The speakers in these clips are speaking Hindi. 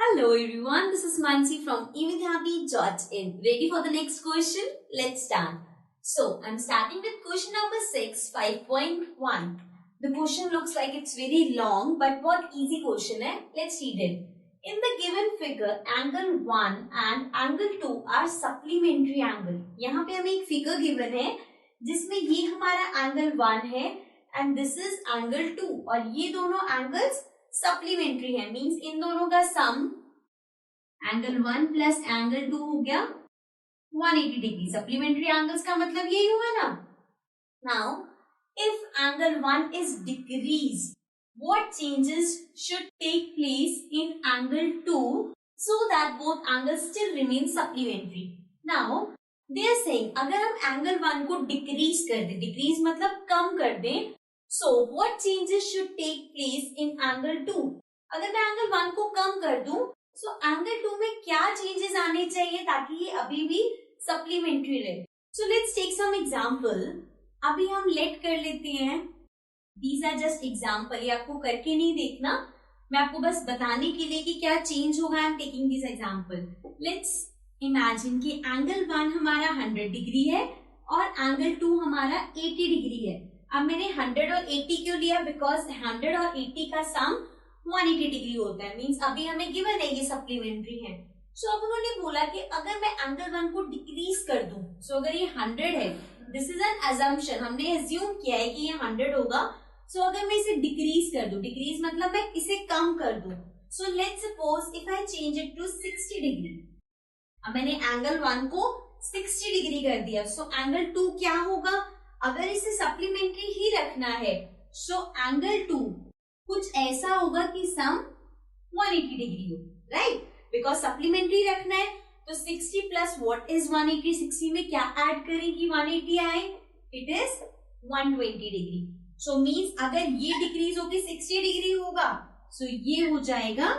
Hello everyone, this is Mansi from evidhappy.in. Ready for the next question? Let's start. So, I'm starting with question number 6, 5.1. The question looks like it's very long, but what easy question hai? Let's read it. In the given figure, angle 1 and angle 2 are supplementary angle. यहाँ पे हमें एक figure given है, जिसमें ये हमारा angle 1 है and this is angle 2 और ये दोनों angles सप्लीमेंट्री है, मींस इन दोनों का सम एंगल 1 प्लस एंगल 2 हो गया 180 डिग्री। सप्लीमेंट्री एंगल्स का मतलब यही हुआ ना। Now if angle 1 is decrease, what changes should take place in angle 2 so that both angles still remain supplementary. Now they are saying अगर हम एंगल 1 को डिक्रीज कर दें, डिक्रीज मतलब कम कर दें, so what changes should take place in angle 2? अगर मैं angle 1 को कम कर दूं, so angle 2 में क्या changes आने चाहिए ताकि ये अभी भी supplementary रहे? So let's take some example. अभी हम let कर लेते हैं. These are just example. ये आपको करके नहीं देखना, मैं आपको बस बताने के लिए कि क्या change होगा. I am taking this example. Let's imagine कि angle 1 हमारा 100 डिग्री है और angle 2 हमारा 80 डिग्री है. अब मैंने 100 और 80 क्यों लिया? बिकॉज 100 और 80 का सम 180 डिग्री होता है, मींस अभी हमें गिवन है ये सप्लीमेंट्री है। सो अब उन्होंने बोला कि अगर मैं एंगल 1 को डिक्रीज कर दूं, सो अगर ये 100 है, दिस इज एन अजम्पशन, हमने एज्यूम किया है कि ये 100 होगा। सो अगर मैं इसे डिक्रीज कर दूं, डिक्रीज मतलब मैं इसे कम कर दूं, so let's suppose if I change it to 60 degree. अब मैंने एंगल 1 को 60 डिग्री कर दिया, सो एंगल 2 क्या होगा? अगर इसे सप्लीमेंट्री ही रखना है, सो एंगल 2 कुछ ऐसा होगा कि सम 180 डिग्री हो, राइट? बिकॉज सप्लीमेंट्री रखना है तो 60 प्लस व्हाट इज 180, 60 में क्या ऐड करें कि 180 आए? It is 120 degree. So means अगर ये डिक्रीज होगी 60 डिग्री होगा, सो ये हो जाएगा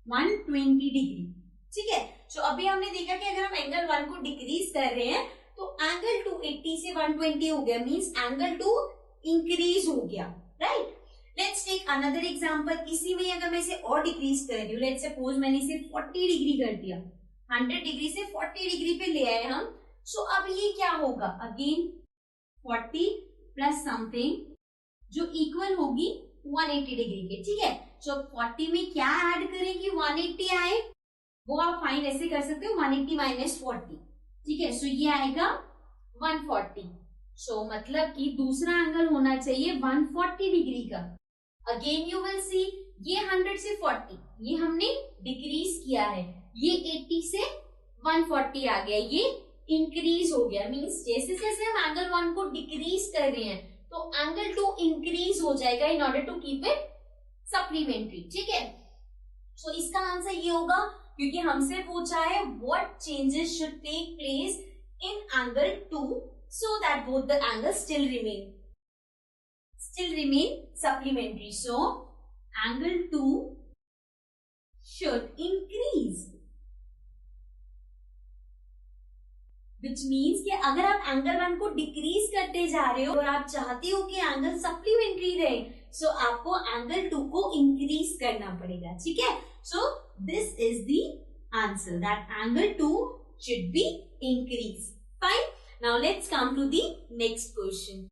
120 डिग्री। ठीक है, तो अभी हमने देखा कि अगर हम एंगल 1 को डिक्रीज कर रहे हैं तो एंगल 2 80 से 120 हो गया, मींस एंगल 2 इंक्रीज हो गया, right? Let's take another example. इसी में अगर मैं इसे और डिक्रीज कर रही हूँ, लेट्स सपोज मैंने इसे 40 डिग्री कर दिया, 100 डिग्री से 40 डिग्री पे ले आए हम। सो अब ये क्या होगा? अगेन 40 प्लस समथिंग जो इक्वल होगी 180 डिग्री के। ठीक है, सो 40 में क्या ऐड करें कि 180 आए? वो आप फाइंड ऐसे कर सकते हो, 180 माइनस 40। ठीक है, सो ये आएगा 140। सो मतलब कि दूसरा एंगल होना चाहिए 140 डिग्री का। अगेन यू विल सी ये 100 से 40 ये हमने डिक्रीज किया है, ये 80 से 140 आ गया, ये इंक्रीज हो गया। मींस जैसे जैसे हम एंगल 1 को डिक्रीज कर रहे हैं तो एंगल 2 इंक्रीज हो जाएगा in order to keep it supplementary. ठीक है, सो इसका आंसर ये होगा क्योंकि हमसे पूछा है what changes should take place in angle 2 so that both the angles still remain supplementary. So angle 2 should increase, which means कि अगर आप एंगल 1 को डिक्रीज करते जा रहे हो और आप चाहते हो कि एंगल सप्लीमेंट्री रहे, सो आपको एंगल 2 को इंक्रीज करना पड़ेगा। ठीक है, so this is the answer, that angle 2 should be increased. Fine. Now let's come to the next question.